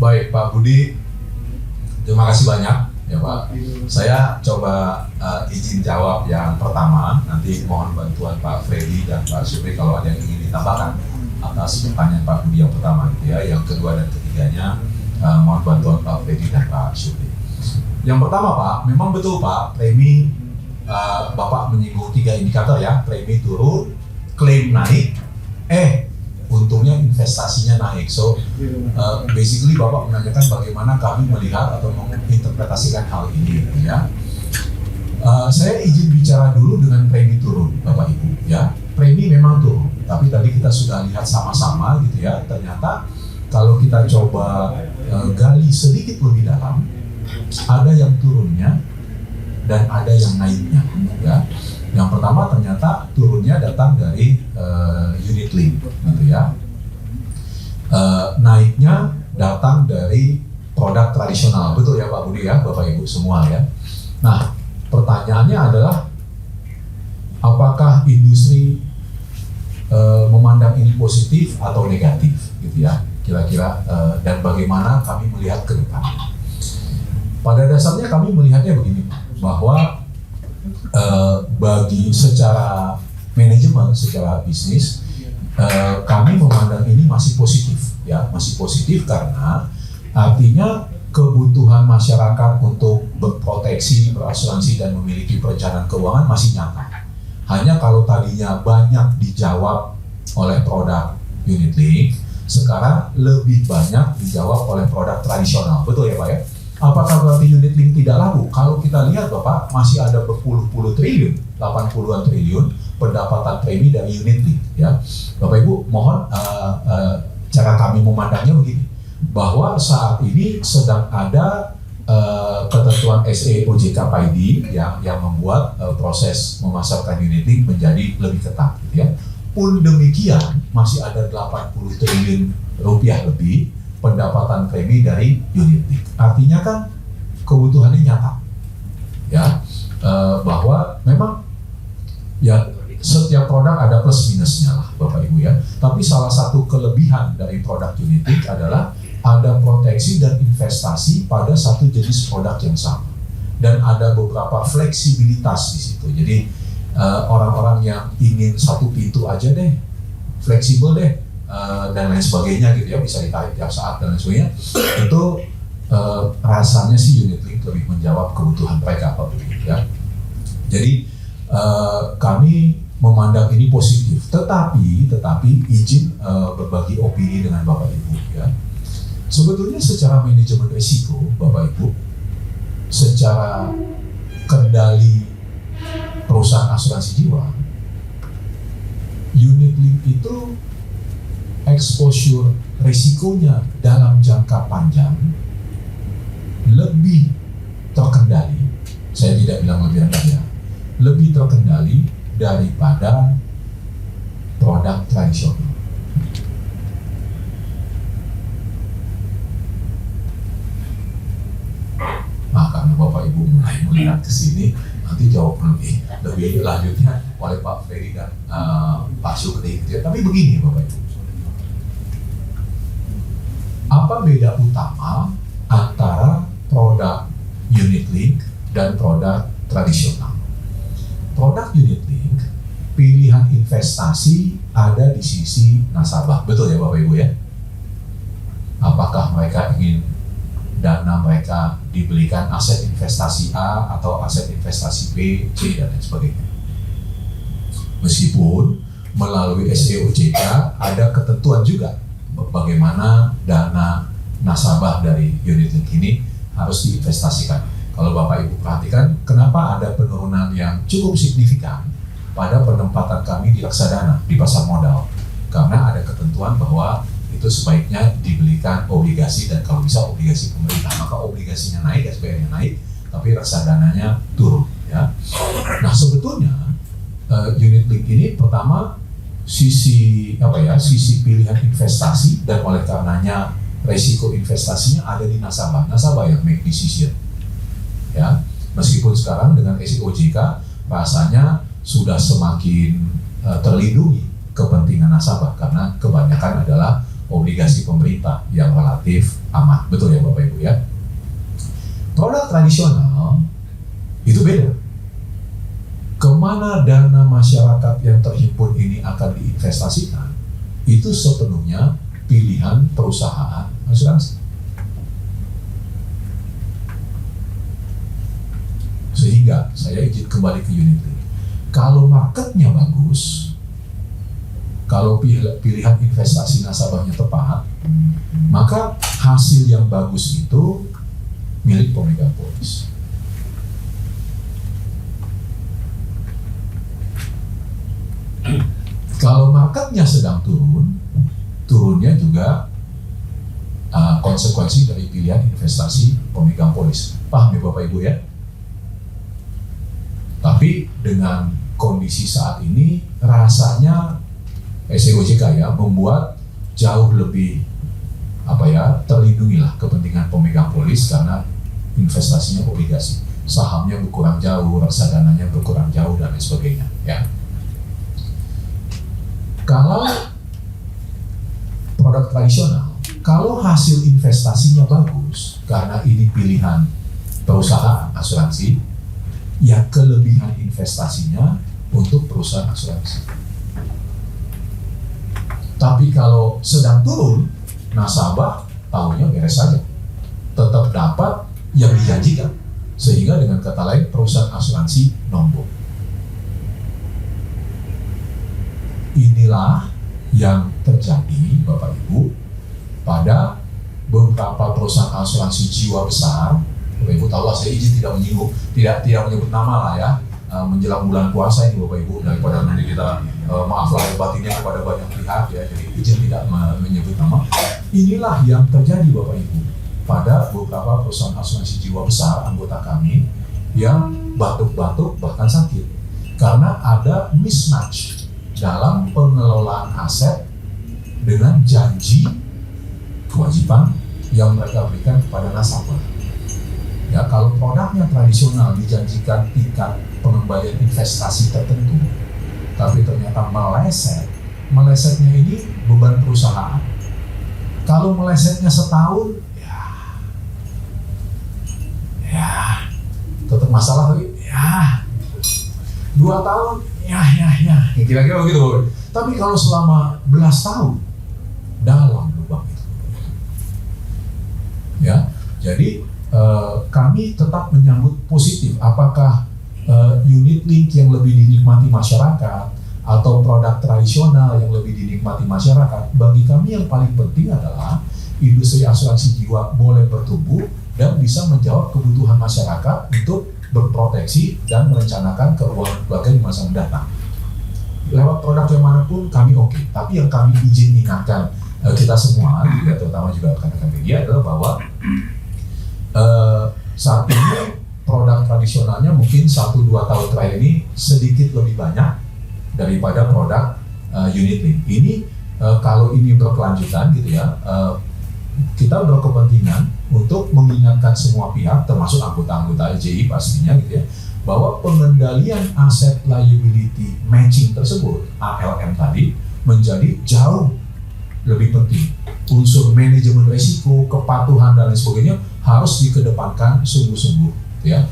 Baik Pak Budi, terima kasih banyak ya Pak. Saya coba izin jawab yang pertama, nanti mohon bantuan Pak Freddy dan Pak Supri kalau ada yang ingin ditambahkan atas pertanyaan Pak Budi yang pertama gitu ya. Yang kedua dan ketiganya mohon bantuan Pak Freddy dan Pak Supri. Yang pertama Pak, memang betul Pak, premi Bapak menyinggung 3 indikator ya, premi turun, klaim naik, untungnya investasinya naik. So basically Bapak menanyakan bagaimana kami melihat atau menginterpretasikan hal ini ya. Saya izin bicara dulu dengan premi turun Bapak Ibu ya. Premi memang turun, tapi tadi kita sudah lihat sama-sama gitu ya. Ternyata kalau kita coba gali sedikit lebih dalam, ada yang turunnya dan ada yang naiknya ya. Yang pertama ternyata turunnya datang dari unit link gitu ya. Naiknya datang dari produk tradisional, betul ya Pak Budi ya, Bapak Ibu semua ya. Nah, pertanyaannya adalah apakah industri memandang ini positif atau negatif gitu ya, kira-kira dan bagaimana kami melihat ke depan. Pada dasarnya kami melihatnya begini, bahwa bagi secara manajemen, secara bisnis, kami memandang ini masih positif ya, masih positif karena artinya kebutuhan masyarakat untuk berproteksi, berasuransi dan memiliki perencanaan keuangan masih nyata. Hanya kalau tadinya banyak dijawab oleh produk unit link, sekarang lebih banyak dijawab oleh produk tradisional, betul ya Pak ya? Apakah berarti unit link tidak laku? Kalau kita lihat Bapak, masih ada berpuluh-puluh triliun, 80-an triliun pendapatan premi dari unit link ya. Bapak Ibu mohon cara kami memandangnya begini, bahwa saat ini sedang ada ketentuan SE OJK PAID yang membuat proses memasarkan unit link menjadi lebih ketat gitu ya. Pun demikian masih ada 80 triliun rupiah lebih pendapatan premi dari unit link. Artinya kan kebutuhannya nyata ya, bahwa memang ya setiap produk ada plus minusnya lah Bapak Ibu ya. Tapi salah satu kelebihan dari produk unit link adalah ada proteksi dan investasi pada satu jenis produk yang sama, dan ada beberapa fleksibilitas di situ. Jadi orang-orang yang ingin satu pintu aja deh, fleksibel deh, dan lain sebagainya gitu ya, bisa ditarik tiap saat dan lain sebagainya, itu rasanya sih unit link lebih menjawab kebutuhan mereka Pak Budi ya. Jadi kami memandang ini positif, tetapi izin berbagi opini dengan Bapak Ibu ya. Sebetulnya secara manajemen risiko Bapak Ibu, secara kendali perusahaan asuransi jiwa, unit link itu exposure risikonya dalam jangka panjang lebih terkendali. Saya tidak bilang lebih rendah ya, lebih terkendali daripada produk tradisional. Nah, karena Bapak Ibu mulai melihat ke sini, nanti jawab lebih lanjutnya oleh Pak Ferry dan Pak Sukri gitu ya. Tapi begini Bapak Ibu, apa beda utama antara produk unit link dan produk tradisional? Produk unit link, pilihan investasi ada di sisi nasabah, betul ya Bapak Ibu ya? Apakah mereka ingin dana mereka dibelikan aset investasi A atau aset investasi B, C, dan lain sebagainya. Meskipun melalui SEOJK ada ketentuan juga bagaimana dana nasabah dari unit link ini harus diinvestasikan. Kalau Bapak Ibu perhatikan, kenapa ada penurunan yang cukup signifikan pada penempatan kami di reksadana, di pasar modal? Karena ada ketentuan bahwa itu sebaiknya dibelikan obligasi, dan kalau bisa obligasi pemerintah, maka obligasinya naik, SPR-nya naik, tapi reksadananya turun ya. Nah, sebetulnya unit link ini pertama sisi pilihan investasi, dan oleh karenanya resiko investasinya ada di nasabah yang make decision ya. Meskipun sekarang dengan SEOJK rasanya sudah semakin terlindungi kepentingan nasabah, karena kebanyakan adalah obligasi pemerintah yang relatif aman. Betul ya Bapak Ibu ya? Produk tradisional itu beda. Kemana dana masyarakat yang terhimpun ini akan diinvestasikan, itu sepenuhnya pilihan perusahaan asuransi. Sehingga saya izin kembali ke unit link. Kalau marketnya bagus, kalau pilihan investasi nasabahnya tepat, maka hasil yang bagus itu milik pemegang polis. Kalau marketnya sedang turun, turunnya juga konsekuensi dari pilihan investasi pemegang polis. Paham ya Bapak Ibu ya? Tapi dengan kondisi saat ini rasanya SEOJK ya membuat jauh lebih terlindungilah kepentingan pemegang polis karena investasinya obligasi, sahamnya berkurang jauh, reksadananya berkurang jauh dan lain sebagainya ya. Kalau produk tradisional, kalau hasil investasinya bagus karena ini pilihan perusahaan asuransi, ya kelebihan investasinya untuk perusahaan asuransi. Tapi kalau sedang turun, nasabah tahunya beres saja, tetap dapat yang dijanjikan, sehingga dengan kata lain perusahaan asuransi nombok. Inilah yang terjadi Bapak Ibu pada beberapa perusahaan asuransi jiwa besar. Bapak Ibu tahu lah, saya izin tidak menyinggung, tidak menyebut nama lah ya, menjelang bulan puasa ini Bapak Ibu, daripada nanti kita maaf lahir batinnya kepada banyak pihak ya, jadi izin tidak menyebut nama. Inilah yang terjadi Bapak Ibu pada beberapa perusahaan asuransi jiwa besar anggota kami yang batuk-batuk bahkan sakit karena ada mismatch dalam pengelolaan aset dengan janji kewajiban yang mereka berikan kepada nasabah. Ya, kalau produknya tradisional dijanjikan tingkat pengembalian investasi tertentu, tapi ternyata melesetnya ini beban perusahaan. Kalau melesetnya setahun, ya tetap masalah lagi, ya 2 tahun, ya, kira-kira begitu. Tapi kalau selama belas tahun, dalam lubang itu. Ya, jadi kami tetap menyambut positif apakah unit link yang lebih dinikmati masyarakat atau produk tradisional yang lebih dinikmati masyarakat. Bagi kami yang paling penting adalah industri asuransi jiwa boleh bertumbuh dan bisa menjawab kebutuhan masyarakat untuk berproteksi dan merencanakan keuangan keluarga di masa mendatang. Lewat produk yang manapun kami oke. Tapi yang kami izin ingatkan kita semua, terutama juga rekan-rekan media, adalah bahwa saat ini produk tradisionalnya mungkin 1-2 tahun terakhir ini sedikit lebih banyak daripada produk unit link. Ini kalau ini berkelanjutan gitu ya, kita berkepentingan untuk mengingatkan semua pihak termasuk anggota-anggota LJI pastinya gitu ya, bahwa pengendalian aset liability matching tersebut ALM tadi menjadi jauh lebih penting. Unsur manajemen risiko, kepatuhan dan lain sebagainya harus dikedepankan sungguh-sungguh ya.